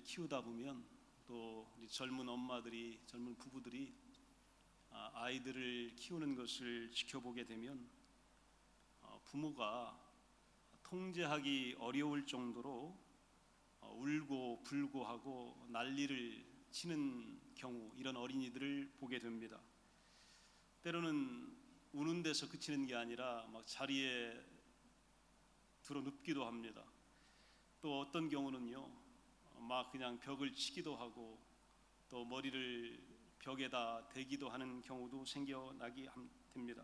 키우다 보면 또 우리 젊은 엄마들이, 젊은 부부들이 아이들을 키우는 것을 지켜보게 되면 부모가 통제하기 어려울 정도로 울고 불고 하고 난리를 치는 경우, 이런 어린이들을 보게 됩니다. 때로는 우는 데서 그치는 게 아니라 막 자리에 들어 눕기도 합니다. 또 어떤 경우는요, 막 그냥 벽을 치기도 하고 또 머리를 벽에다 대기도 하는 경우도 생겨나게 됩니다.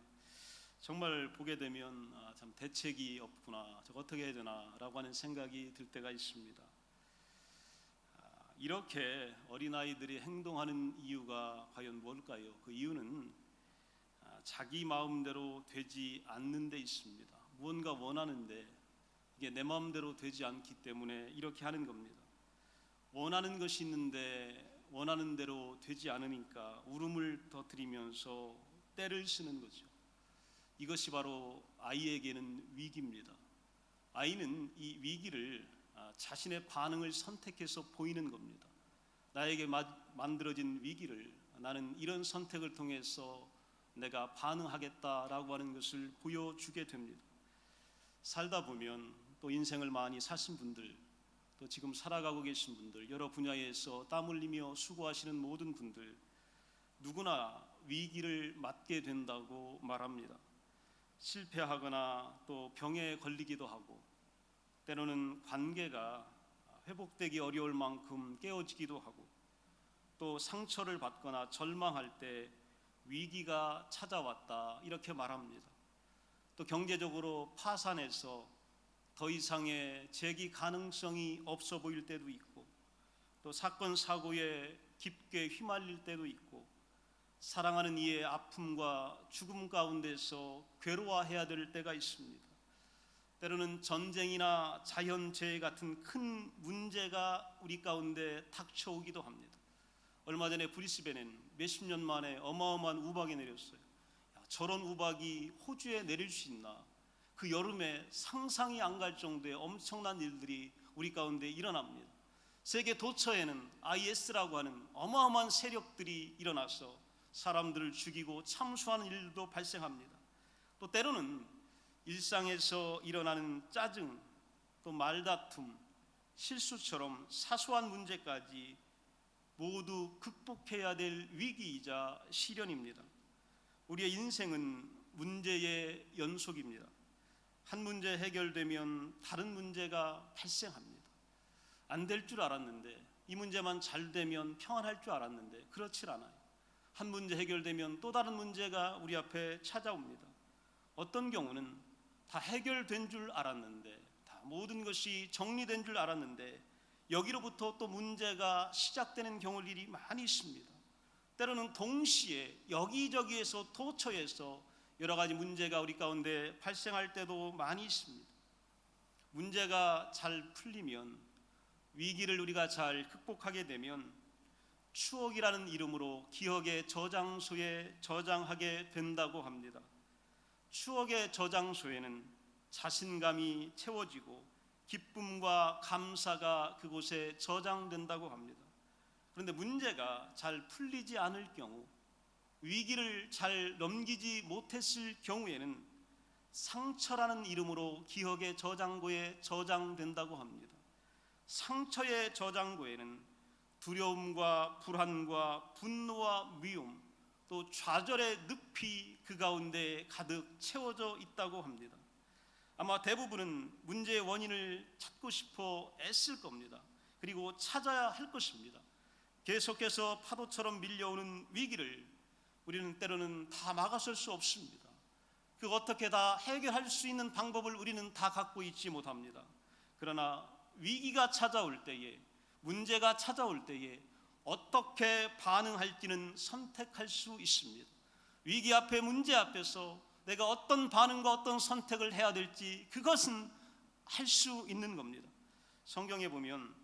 정말 보게 되면 참 대책이 없구나, 저거 어떻게 해야 되나라고 하는 생각이 들 때가 있습니다. 이렇게 어린아이들이 행동하는 이유가 과연 뭘까요? 그 이유는 자기 마음대로 되지 않는 데 있습니다. 무언가 원하는데 이게 내 마음대로 되지 않기 때문에 이렇게 하는 겁니다. 원하는 것이 있는데 원하는 대로 되지 않으니까 울음을 터뜨리면서 떼를 쓰는 거죠. 이것이 바로 아이에게는 위기입니다. 아이는 이 위기를 자신의 반응을 선택해서 보이는 겁니다. 나에게 만들어진 위기를 나는 이런 선택을 통해서 내가 반응하겠다라고 하는 것을 보여주게 됩니다. 살다 보면 또 인생을 많이 사신 분들, 또 지금 살아가고 계신 분들, 여러 분야에서 땀 흘리며 수고하시는 모든 분들, 누구나 위기를 맞게 된다고 말합니다. 실패하거나 또 병에 걸리기도 하고, 때로는 관계가 회복되기 어려울 만큼 깨어지기도 하고, 또 상처를 받거나 절망할 때 위기가 찾아왔다, 이렇게 말합니다. 또 경제적으로 파산해서 더 이상의 재기 가능성이 없어 보일 때도 있고, 또 사건 사고에 깊게 휘말릴 때도 있고, 사랑하는 이의 아픔과 죽음 가운데서 괴로워해야 될 때가 있습니다. 때로는 전쟁이나 자연재해 같은 큰 문제가 우리 가운데 닥쳐오기도 합니다. 얼마 전에 브리스벤에는 몇십 년 만에 어마어마한 우박이 내렸어요. 저런 우박이 호주에 내릴 수 있나? 그 여름에 상상이 안 갈 정도의 엄청난 일들이 우리 가운데 일어납니다. 세계 도처에는 IS라고 하는 어마어마한 세력들이 일어나서 사람들을 죽이고 참수하는 일도 발생합니다. 또 때로는 일상에서 일어나는 짜증, 또 말다툼, 실수처럼 사소한 문제까지 모두 극복해야 될 위기이자 시련입니다. 우리의 인생은 문제의 연속입니다. 한 문제 해결되면 다른 문제가 발생합니다. 안 될 줄 알았는데, 이 문제만 잘 되면 평안할 줄 알았는데 그렇지 않아요. 한 문제 해결되면 또 다른 문제가 우리 앞에 찾아옵니다. 어떤 경우는 다 해결된 줄 알았는데, 다 모든 것이 정리된 줄 알았는데 여기로부터 또 문제가 시작되는 경우들이 많이 있습니다. 때로는 동시에 여기저기에서 도처에서 여러 가지 문제가 우리 가운데 발생할 때도 많이 있습니다. 문제가 잘 풀리면, 위기를 우리가 잘 극복하게 되면 추억이라는 이름으로 기억의 저장소에 저장하게 된다고 합니다. 추억의 저장소에는 자신감이 채워지고 기쁨과 감사가 그곳에 저장된다고 합니다. 그런데 문제가 잘 풀리지 않을 경우, 위기를 잘 넘기지 못했을 경우에는 상처라는 이름으로 기억의 저장고에 저장된다고 합니다. 상처의 저장고에는 두려움과 불안과 분노와 미움, 또 좌절의 늪이 그 가운데 가득 채워져 있다고 합니다. 아마 대부분은 문제의 원인을 찾고 싶어 애쓸 겁니다. 그리고 찾아야 할 것입니다. 계속해서 파도처럼 밀려오는 위기를 우리는 때로는 다 막아설 수 없습니다. 그 어떻게 다 해결할 수 있는 방법을 우리는 다 갖고 있지 못합니다. 그러나 위기가 찾아올 때에, 문제가 찾아올 때에 어떻게 반응할지는 선택할 수 있습니다. 위기 앞에, 문제 앞에서 내가 어떤 반응과 어떤 선택을 해야 될지, 그것은 할 수 있는 겁니다. 성경에 보면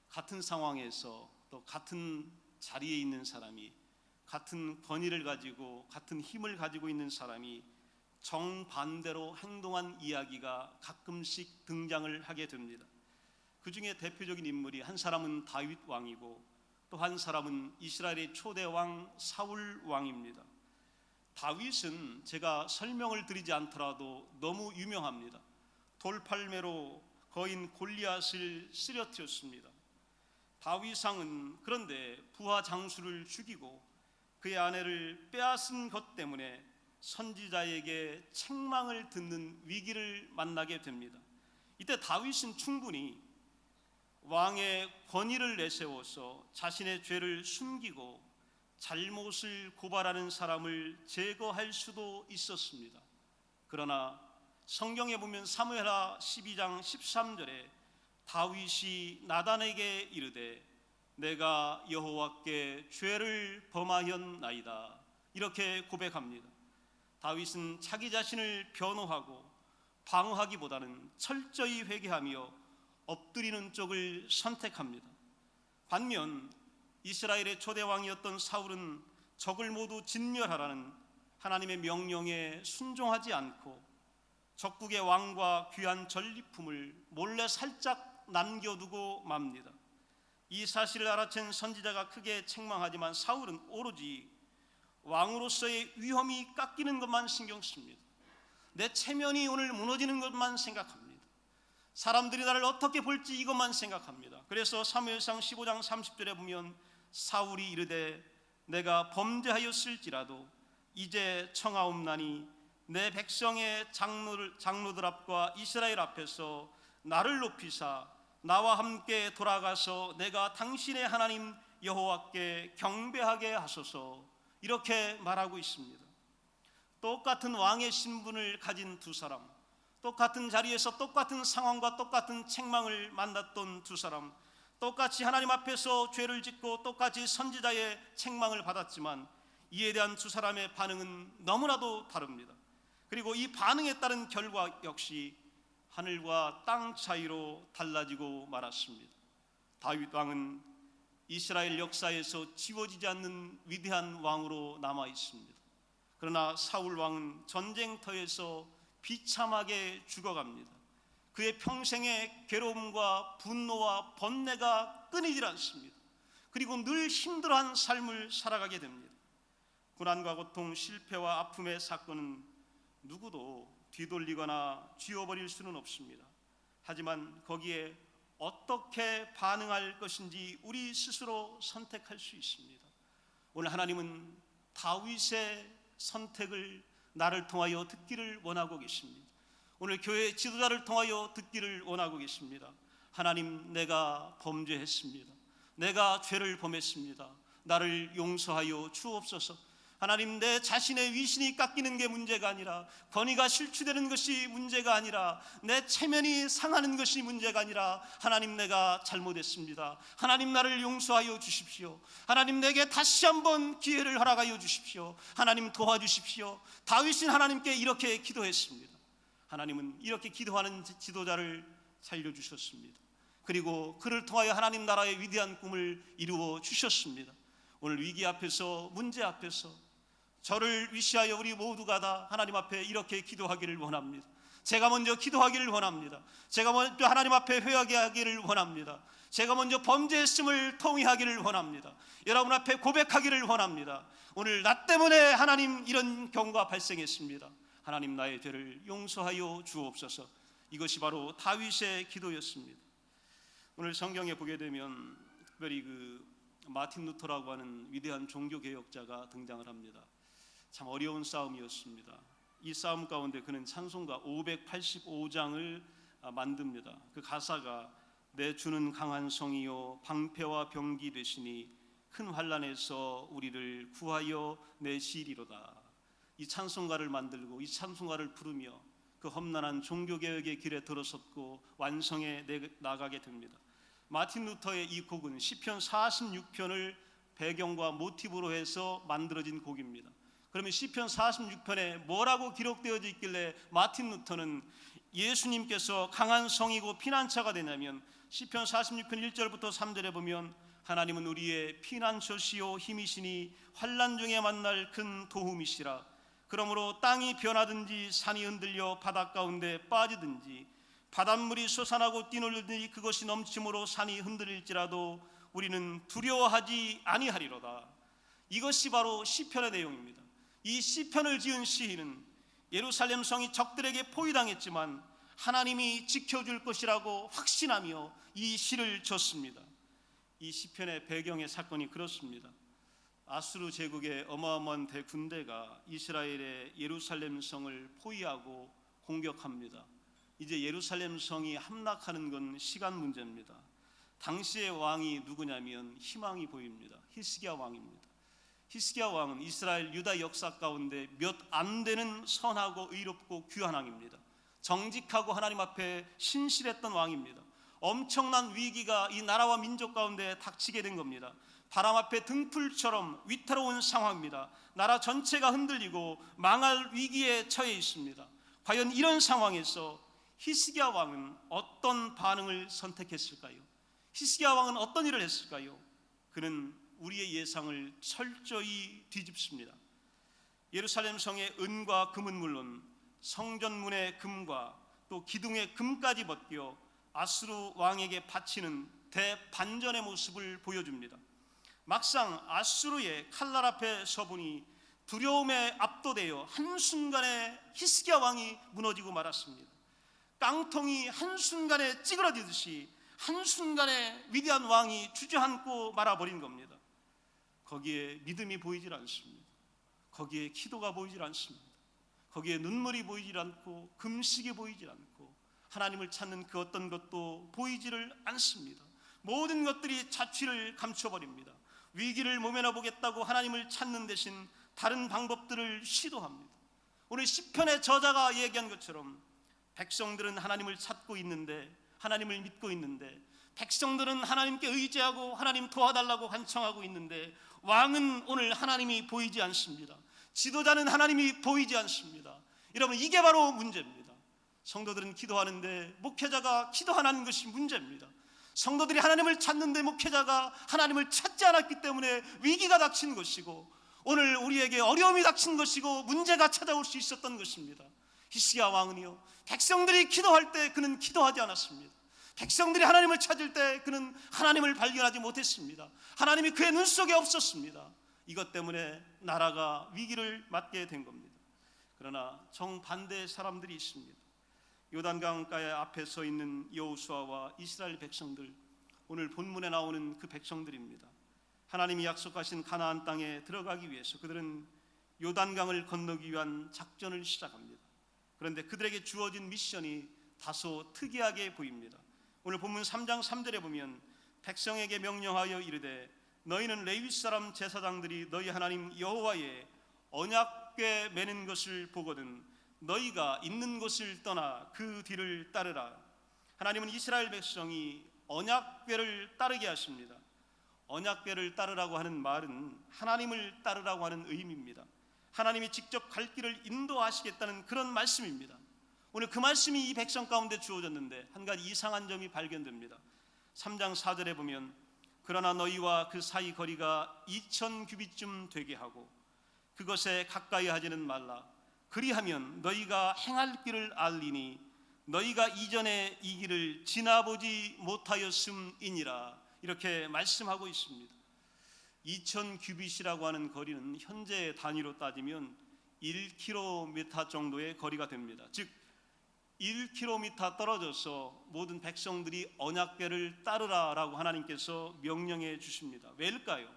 같은 상황에서 또 같은 자리에 있는 사람이, 같은 권위를 가지고 같은 힘을 가지고 있는 사람이 정반대로 행동한 이야기가 가끔씩 등장을 하게 됩니다. 그 중에 대표적인 인물이 한 사람은 다윗 왕이고 또 한 사람은 이스라엘의 초대 왕 사울 왕입니다. 다윗은 제가 설명을 드리지 않더라도 너무 유명합니다. 돌팔매로 거인 골리앗을 쓰러뜨렸습니다. 다윗 왕은 그런데 부하 장수를 죽이고 그의 아내를 빼앗은 것 때문에 선지자에게 책망을 듣는 위기를 만나게 됩니다. 이때 다윗은 충분히 왕의 권위를 내세워서 자신의 죄를 숨기고 잘못을 고발하는 사람을 제거할 수도 있었습니다. 그러나 성경에 보면 사무엘하 12장 13절에 다윗이 나단에게 이르되 내가 여호와께 죄를 범하였나이다 이렇게 고백합니다. 다윗은 자기 자신을 변호하고 방어하기보다는 철저히 회개하며 엎드리는 쪽을 선택합니다. 반면 이스라엘의 초대 왕이었던 사울은 적을 모두 진멸하라는 하나님의 명령에 순종하지 않고 적국의 왕과 귀한 전리품을 몰래 살짝 남겨두고 맙니다. 이 사실을 알아챈 선지자가 크게 책망하지만 사울은 오로지 왕으로서의 위험이 깎이는 것만 신경 씁니다. 내 체면이 오늘 무너지는 것만 생각합니다. 사람들이 나를 어떻게 볼지 이것만 생각합니다. 그래서 사무엘상 15장 30절에 보면 사울이 이르되 내가 범죄하였을지라도 이제 청하옵나니 내 백성의 장로들 앞과 이스라엘 앞에서 나를 높이사 나와 함께 돌아가서 내가 당신의 하나님 여호와께 경배하게 하소서 이렇게 말하고 있습니다. 똑같은 왕의 신분을 가진 두 사람, 똑같은 자리에서 똑같은 상황과 똑같은 책망을 만났던 두 사람, 똑같이 하나님 앞에서 죄를 짓고 똑같이 선지자의 책망을 받았지만 이에 대한 두 사람의 반응은 너무나도 다릅니다. 그리고 이 반응에 따른 결과 역시 하늘과 땅 차이로 달라지고 말았습니다. 다윗 왕은 이스라엘 역사에서 지워지지 않는 위대한 왕으로 남아 있습니다. 그러나 사울 왕은 전쟁터에서 비참하게 죽어갑니다. 그의 평생의 괴로움과 분노와 번뇌가 끊이질 않습니다. 그리고 늘 힘들어한 삶을 살아가게 됩니다. 고난과 고통, 실패와 아픔의 사건은 누구도 뒤돌리거나 지워버릴 수는 없습니다. 하지만 거기에 어떻게 반응할 것인지 우리 스스로 선택할 수 있습니다. 오늘 하나님은 다윗의 선택을 나를 통하여 듣기를 원하고 계십니다. 오늘 교회 지도자를 통하여 듣기를 원하고 계십니다. 하나님, 내가 범죄했습니다. 내가 죄를 범했습니다. 나를 용서하여 주옵소서. 하나님, 내 자신의 위신이 깎이는 게 문제가 아니라, 권위가 실추되는 것이 문제가 아니라, 내 체면이 상하는 것이 문제가 아니라, 하나님, 내가 잘못했습니다. 하나님, 나를 용서하여 주십시오. 하나님, 내게 다시 한번 기회를 허락하여 주십시오. 하나님, 도와주십시오. 다윗은 하나님께 이렇게 기도했습니다. 하나님은 이렇게 기도하는 지도자를 살려주셨습니다. 그리고 그를 통하여 하나님 나라의 위대한 꿈을 이루어 주셨습니다. 오늘 위기 앞에서, 문제 앞에서 저를 위시하여 우리 모두가 다 하나님 앞에 이렇게 기도하기를 원합니다. 제가 먼저 기도하기를 원합니다. 제가 먼저 하나님 앞에 회개하기를 원합니다. 제가 먼저 범죄했음을 통회하기를 원합니다. 여러분 앞에 고백하기를 원합니다. 오늘 나 때문에 하나님 이런 경우가 발생했습니다. 하나님, 나의 죄를 용서하여 주옵소서. 이것이 바로 다윗의 기도였습니다. 오늘 성경에 보게 되면 특별히 마틴 루터라고 하는 위대한 종교개혁자가 등장을 합니다. 참 어려운 싸움이었습니다. 이 싸움 가운데 그는 찬송가 585장을 만듭니다. 그 가사가 내 주는 강한 성이요 방패와 병기 되시니 큰 환난에서 우리를 구하여 내시리로다. 이 찬송가를 만들고 이 찬송가를 부르며 그 험난한 종교개혁의 길에 들어섰고 완성해 나가게 됩니다. 마틴 루터의 이 곡은 시편 46편을 배경과 모티브로 해서 만들어진 곡입니다. 그러면 시편 46편에 뭐라고 기록되어져 있길래 마틴 루터는 예수님께서 강한 성이고 피난처가 되냐면 시편 46편 1절부터 3절에 보면 하나님은 우리의 피난처시요 힘이시니 환난 중에 만날 큰 도움이시라. 그러므로 땅이 변하든지 산이 흔들려 바닷 가운데 빠지든지 바닷물이 솟아나고 뛰놀리니 그것이 넘침으로 산이 흔들릴지라도 우리는 두려워하지 아니하리로다. 이것이 바로 시편의 내용입니다. 이 시편을 지은 시인은 예루살렘 성이 적들에게 포위당했지만 하나님이 지켜줄 것이라고 확신하며 이 시를 졌습니다. 이 시편의 배경의 사건이 그렇습니다. 아수르 제국의 어마어마한 대군대가 이스라엘의 예루살렘 성을 포위하고 공격합니다. 이제 예루살렘 성이 함락하는 건 시간 문제입니다. 당시의 왕이 누구냐면 희망이 보입니다. 히스기야 왕입니다. 히스기야 왕은 이스라엘 유다 역사 가운데 몇 안 되는 선하고 의롭고 귀한 왕입니다. 정직하고 하나님 앞에 신실했던 왕입니다. 엄청난 위기가 이 나라와 민족 가운데 닥치게 된 겁니다. 바람 앞에 등불처럼 위태로운 상황입니다. 나라 전체가 흔들리고 망할 위기에 처해 있습니다. 과연 이런 상황에서 히스기야 왕은 어떤 반응을 선택했을까요? 히스기야 왕은 어떤 일을 했을까요? 그는 우리의 예상을 철저히 뒤집습니다. 예루살렘 성의 은과 금은 물론 성전문의 금과 또 기둥의 금까지 벗겨 아수르 왕에게 바치는 대반전의 모습을 보여줍니다. 막상 아수르의 칼날 앞에 서보니 두려움에 압도되어 한순간에 히스기야 왕이 무너지고 말았습니다. 깡통이 한순간에 찌그러지듯이 한순간에 위대한 왕이 주저앉고 말아버린 겁니다. 거기에 믿음이 보이질 않습니다. 거기에 기도가 보이질 않습니다. 거기에 눈물이 보이질 않고 금식이 보이질 않고 하나님을 찾는 그 어떤 것도 보이지를 않습니다. 모든 것들이 자취를 감춰버립니다. 위기를 모면해 보겠다고 하나님을 찾는 대신 다른 방법들을 시도합니다. 오늘 시편의 저자가 얘기한 것처럼 백성들은 하나님을 찾고 있는데, 하나님을 믿고 있는데, 백성들은 하나님께 의지하고 하나님 도와달라고 간청하고 있는데 왕은 오늘 하나님이 보이지 않습니다. 지도자는 하나님이 보이지 않습니다. 여러분, 이게 바로 문제입니다. 성도들은 기도하는데 목회자가 기도 안 하는 것이 문제입니다. 성도들이 하나님을 찾는데 목회자가 하나님을 찾지 않았기 때문에 위기가 닥친 것이고 오늘 우리에게 어려움이 닥친 것이고 문제가 찾아올 수 있었던 것입니다. 히스기야 왕은요, 백성들이 기도할 때 그는 기도하지 않았습니다. 백성들이 하나님을 찾을 때 그는 하나님을 발견하지 못했습니다. 하나님이 그의 눈 속에 없었습니다. 이것 때문에 나라가 위기를 맞게 된 겁니다. 그러나 정반대의 사람들이 있습니다. 요단강가의 앞에 서 있는 여호수아와 이스라엘 백성들, 오늘 본문에 나오는 그 백성들입니다. 하나님이 약속하신 가나안 땅에 들어가기 위해서 그들은 요단강을 건너기 위한 작전을 시작합니다. 그런데 그들에게 주어진 미션이 다소 특이하게 보입니다. 오늘 본문 3장 3절에 보면 백성에게 명령하여 이르되 너희는 레위 사람 제사장들이 너희 하나님 여호와의 언약궤 매는 것을 보거든 너희가 있는 곳을 떠나 그 뒤를 따르라. 하나님은 이스라엘 백성이 언약궤를 따르게 하십니다. 언약궤를 따르라고 하는 말은 하나님을 따르라고 하는 의미입니다. 하나님이 직접 갈 길을 인도하시겠다는 그런 말씀입니다. 오늘 그 말씀이 이 백성 가운데 주어졌는데 한 가지 이상한 점이 발견됩니다. 3장 4절에 보면 그러나 너희와 그 사이 거리가 2000규빗쯤 되게 하고 그것에 가까이 하지는 말라. 그리하면 너희가 행할 길을 알리니 너희가 이전에 이 길을 지나보지 못하였음이니라. 이렇게 말씀하고 있습니다. 2000규빗이라고 하는 거리는 현재 단위로 따지면 1km 정도의 거리가 됩니다. 즉 1km 떨어져서 모든 백성들이 언약궤를 따르라라고 하나님께서 명령해 주십니다. 왜일까요?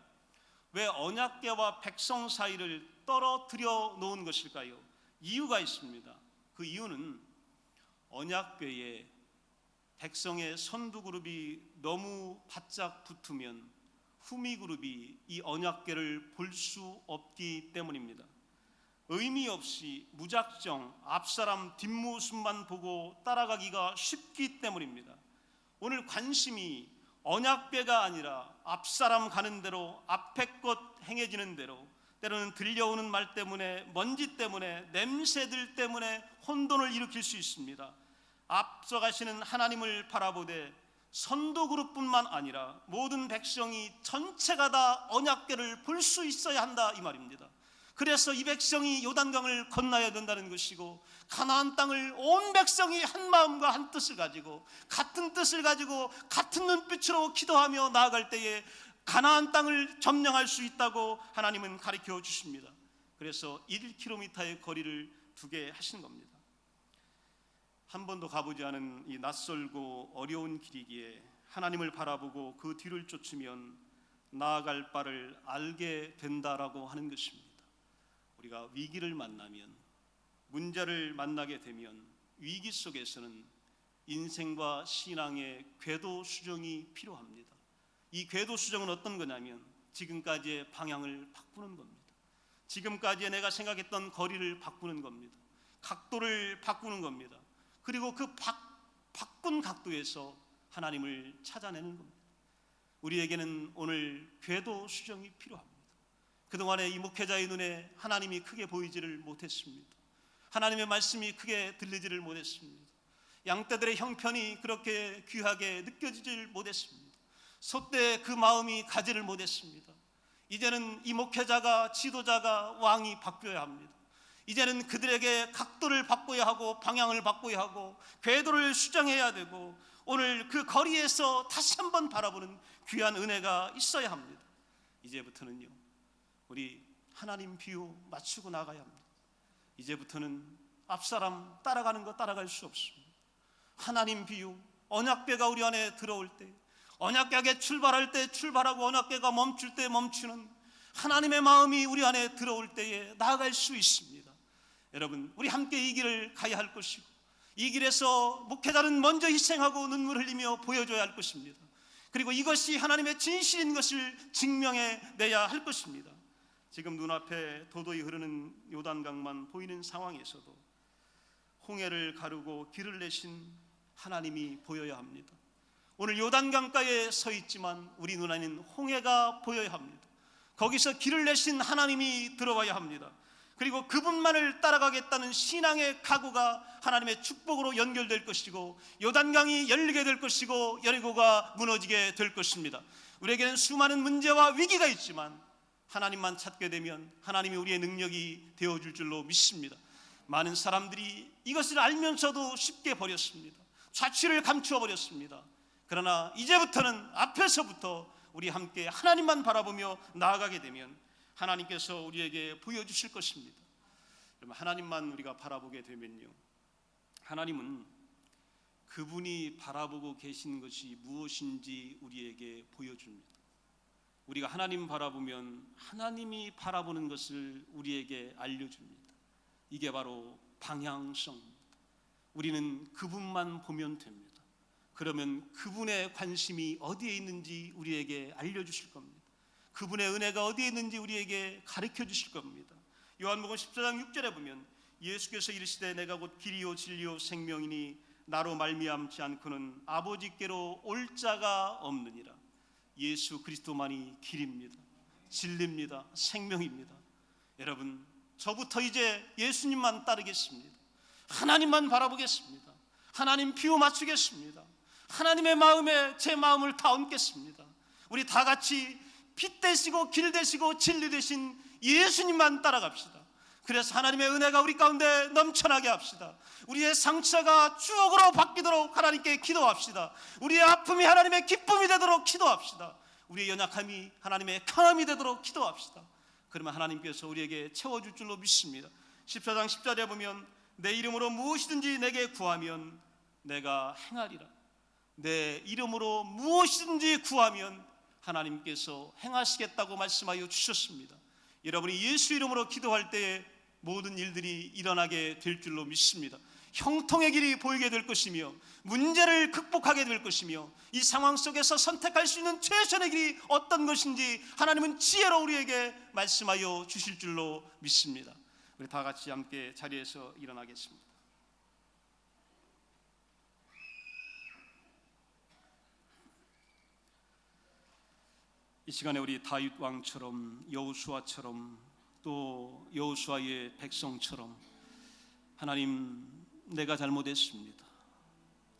왜 언약궤와 백성 사이를 떨어뜨려 놓은 것일까요? 이유가 있습니다. 그 이유는 언약궤에 백성의 선두그룹이 너무 바짝 붙으면 후미그룹이 이 언약궤를 볼 수 없기 때문입니다. 의미 없이 무작정 앞사람 뒷모습만 보고 따라가기가 쉽기 때문입니다. 오늘 관심이 언약궤가 아니라 앞사람 가는 대로 앞에 것 행해지는 대로 때로는 들려오는 말 때문에 먼지 때문에 냄새들 때문에 혼돈을 일으킬 수 있습니다. 앞서가시는 하나님을 바라보되 선도그룹뿐만 아니라 모든 백성이 전체가 다 언약궤를 볼 수 있어야 한다 이 말입니다. 그래서 이 백성이 요단강을 건너야 된다는 것이고, 가나안 땅을 온 백성이 한 마음과 한 뜻을 가지고 같은 뜻을 가지고 같은 눈빛으로 기도하며 나아갈 때에 가나안 땅을 점령할 수 있다고 하나님은 가르쳐 주십니다. 그래서 1km의 거리를 두게 하신 겁니다. 한 번도 가보지 않은 이 낯설고 어려운 길이기에 하나님을 바라보고 그 뒤를 쫓으면 나아갈 바를 알게 된다라고 하는 것입니다. 우리가 위기를 만나면, 문제를 만나게 되면 위기 속에서는 인생과 신앙의 궤도 수정이 필요합니다. 이 궤도 수정은 어떤 거냐면 지금까지의 방향을 바꾸는 겁니다. 지금까지의 내가 생각했던 거리를 바꾸는 겁니다. 각도를 바꾸는 겁니다. 그리고 그 바꾼 각도에서 하나님을 찾아내는 겁니다. 우리에게는 오늘 궤도 수정이 필요합니다. 그동안에 이 목회자의 눈에 하나님이 크게 보이지를 못했습니다. 하나님의 말씀이 크게 들리지를 못했습니다. 양떼들의 형편이 그렇게 귀하게 느껴지질 못했습니다. 소떼의 그 마음이 가지를 못했습니다. 이제는 이 목회자가, 지도자가, 왕이 바뀌어야 합니다. 이제는 그들에게 각도를 바꿔야 하고 방향을 바꿔야 하고 궤도를 수정해야 되고, 오늘 그 거리에서 다시 한번 바라보는 귀한 은혜가 있어야 합니다. 이제부터는요, 우리 하나님 비유 맞추고 나가야 합니다. 이제부터는 앞사람 따라가는 거 따라갈 수 없습니다. 하나님 비유, 언약궤가 우리 안에 들어올 때, 언약궤에 출발할 때 출발하고 언약궤가 멈출 때 멈추는 하나님의 마음이 우리 안에 들어올 때에 나아갈 수 있습니다. 여러분, 우리 함께 이 길을 가야 할 것이고, 이 길에서 목회자는 먼저 희생하고 눈물 흘리며 보여줘야 할 것입니다. 그리고 이것이 하나님의 진실인 것을 증명해내야 할 것입니다. 지금 눈앞에 도도히 흐르는 요단강만 보이는 상황에서도 홍해를 가르고 길을 내신 하나님이 보여야 합니다. 오늘 요단강가에 서 있지만 우리 눈에는 홍해가 보여야 합니다. 거기서 길을 내신 하나님이 들어와야 합니다. 그리고 그분만을 따라가겠다는 신앙의 각오가 하나님의 축복으로 연결될 것이고, 요단강이 열리게 될 것이고, 여리고가 무너지게 될 것입니다. 우리에게는 수많은 문제와 위기가 있지만 하나님만 찾게 되면 하나님이 우리의 능력이 되어줄 줄로 믿습니다. 많은 사람들이 이것을 알면서도 쉽게 버렸습니다. 좌취를 감추어 버렸습니다. 그러나 이제부터는 앞에서부터 우리 함께 하나님만 바라보며 나아가게 되면 하나님께서 우리에게 보여주실 것입니다. 여러분, 하나님만 우리가 바라보게 되면요, 하나님은 그분이 바라보고 계신 것이 무엇인지 우리에게 보여줍니다. 우리가 하나님 바라보면 하나님이 바라보는 것을 우리에게 알려줍니다. 이게 바로 방향성입니다. 우리는 그분만 보면 됩니다. 그러면 그분의 관심이 어디에 있는지 우리에게 알려주실 겁니다. 그분의 은혜가 어디에 있는지 우리에게 가르쳐 주실 겁니다. 요한복음 14장 6절에 보면 예수께서 이르시되 내가 곧 길이요 진리요 생명이니 나로 말미암지 않고는 아버지께로 올 자가 없느니라. 예수 그리스도만이 길입니다. 진리입니다. 생명입니다. 여러분, 저부터 이제 예수님만 따르겠습니다. 하나님만 바라보겠습니다. 하나님 비유 맞추겠습니다. 하나님의 마음에 제 마음을 다 얹겠습니다. 우리 다 같이 빛 되시고 길 되시고 진리 되신 예수님만 따라갑시다. 그래서 하나님의 은혜가 우리 가운데 넘쳐나게 합시다. 우리의 상처가 추억으로 바뀌도록 하나님께 기도합시다. 우리의 아픔이 하나님의 기쁨이 되도록 기도합시다. 우리의 연약함이 하나님의 강함이 되도록 기도합시다. 그러면 하나님께서 우리에게 채워줄 줄로 믿습니다. 14장 10절에 보면 내 이름으로 무엇이든지 내게 구하면 내가 행하리라. 내 이름으로 무엇이든지 구하면 하나님께서 행하시겠다고 말씀하여 주셨습니다. 여러분이 예수 이름으로 기도할 때에 모든 일들이 일어나게 될 줄로 믿습니다. 형통의 길이 보이게 될 것이며 문제를 극복하게 될 것이며 이 상황 속에서 선택할 수 있는 최선의 길이 어떤 것인지 하나님은 지혜로 우리에게 말씀하여 주실 줄로 믿습니다. 우리 다 같이 함께 자리에서 일어나겠습니다. 이 시간에 우리 다윗 왕처럼 여호수아처럼 또 여호수아의 백성처럼 하나님, 내가 잘못했습니다.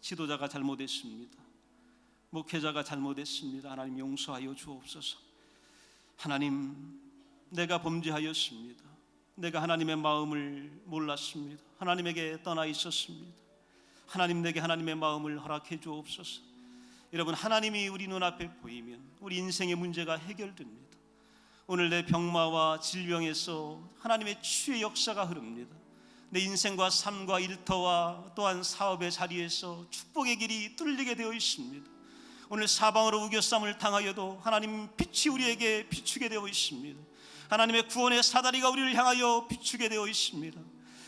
지도자가 잘못했습니다. 목회자가 잘못했습니다. 하나님 용서하여 주옵소서. 하나님, 내가 범죄하였습니다. 내가 하나님의 마음을 몰랐습니다. 하나님에게 떠나 있었습니다. 하나님, 내게 하나님의 마음을 허락해 주옵소서. 여러분, 하나님이 우리 눈앞에 보이면 우리 인생의 문제가 해결됩니다. 오늘 내 병마와 질병에서 하나님의 치유의 역사가 흐릅니다. 내 인생과 삶과 일터와 또한 사업의 자리에서 축복의 길이 뚫리게 되어 있습니다. 오늘 사방으로 우겨쌈을 당하여도 하나님 빛이 우리에게 비추게 되어 있습니다. 하나님의 구원의 사다리가 우리를 향하여 비추게 되어 있습니다.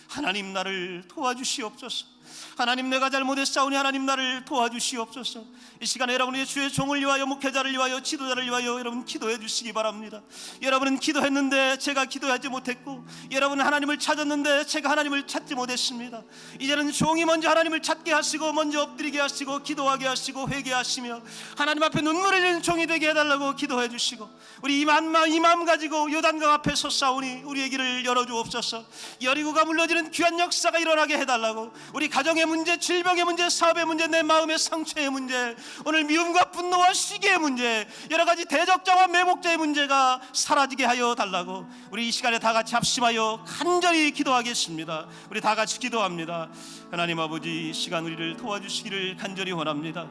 하나님, 나를 도와주시옵소서. 하나님, 내가 잘못했사오니 하나님 나를 도와주시옵소서. 이 시간에 여러분의 주의 종을 위하여, 목회자를 위하여, 지도자를 위하여 여러분 기도해 주시기 바랍니다. 여러분은 기도했는데 제가 기도하지 못했고, 여러분은 하나님을 찾았는데 제가 하나님을 찾지 못했습니다. 이제는 종이 먼저 하나님을 찾게 하시고, 먼저 엎드리게 하시고, 기도하게 하시고, 회개하시며 하나님 앞에 눈물 흘리는 종이 되게 해달라고 기도해 주시고, 우리 이 마음 가지고 요단강 앞에 섰사오니 우리의 길을 열어주옵소서. 여리고가 물러지는 귀한 역사가 일어나게 해달라고, 우리 가정의 문제, 질병의 문제, 사업의 문제, 내 마음의 상처의 문제, 오늘 미움과 분노와 시기의 문제, 여러 가지 대적자와 매복자의 문제가 사라지게 하여 달라고, 우리 이 시간에 다 같이 합심하여 간절히 기도하겠습니다. 우리 다 같이 기도합니다. 하나님 아버지, 이 시간 우리를 도와주시기를 간절히 원합니다.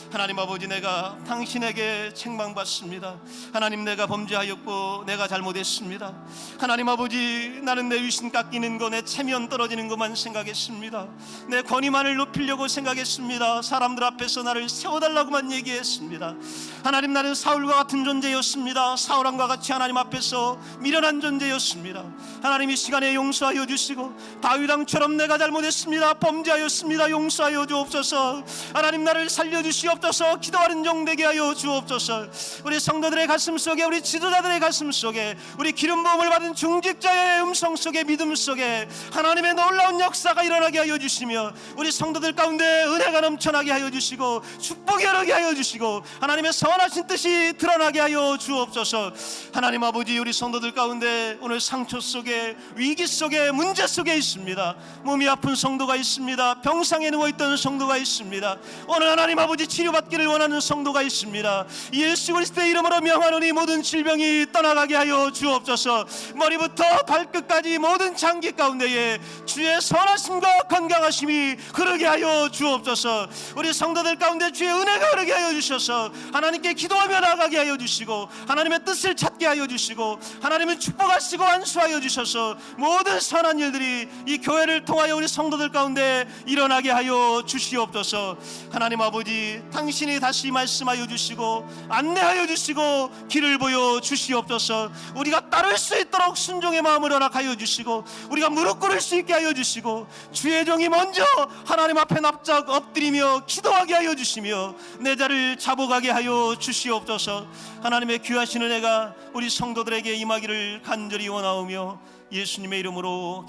하나님 아버지, 내가 당신에게 책망받습니다. 하나님, 내가 범죄하였고 내가 잘못했습니다. 하나님 아버지, 나는 내 위신 깎이는 거, 내 체면 떨어지는 것만 생각했습니다. 내 권위만을 높이려고 생각했습니다. 사람들 앞에서 나를 세워달라고만 얘기했습니다. 하나님, 나는 사울과 같은 존재였습니다. 사울왕과 같이 하나님 앞에서 미련한 존재였습니다. 하나님, 이 시간에 용서하여 주시고, 다윗왕처럼 내가 잘못했습니다, 범죄하였습니다, 용서하여 주옵소서. 하나님, 나를 살려주시옵소서. 기도하는 종 되게 하여 주옵소서. 우리 성도들의 가슴 속에, 우리 지도자들의 가슴 속에, 우리 기름 부음을 받은 중직자의 음성 속에, 믿음 속에 하나님의 놀라운 역사가 일어나게 하여 주시며, 우리 성도들 가운데 은혜가 넘쳐나게 하여 주시고, 축복이 일어나게 하여 주시고, 하나님의 선하신 뜻이 드러나게 하여 주옵소서. 하나님 아버지, 우리 성도들 가운데 오늘 상처 속에, 위기 속에, 문제 속에 있습니다. 몸이 아픈 성도가 있습니다. 병상에 누워있던 성도가 있습니다. 오늘 하나님 아버지, 치료받기를 원하는 성도가 있습니다. 예수 그리스도의 이름으로 명하노니 모든 질병이 떠나가게 하여 주옵소서. 머리부터 발끝까지 모든 장기 가운데에 주의 선하심과 건강하심이 흐르게 하여 주옵소서. 우리 성도들 가운데 주의 은혜가 흐르게 하여 주셔서 하나님께 기도하며 나아가게 하여 주시고, 하나님의 뜻을 찾게 하여 주시고, 하나님을 축복하시고 안수하여 주셔서 모든 선한 일들이 이 교회를 통하여 우리 성도들 가운데 일어나게 하여 주시옵소서. 하나님 아버지, 당신이 다시 말씀하여 주시고 안내하여 주시고 길을 보여 주시옵소서. 우리가 따를 수 있도록 순종의 마음을 허락하여 주시고, 우리가 무릎 꿇을 수 있게 하여 주시고, 주의 종이 먼저 하나님 앞에 납작 엎드리며 기도하게 하여 주시며 내 자를 잡아가게 하여 주시옵소서. 하나님의 귀하신 은혜가 우리 성도들에게 임하기를 간절히 원하오며 예수님의 이름으로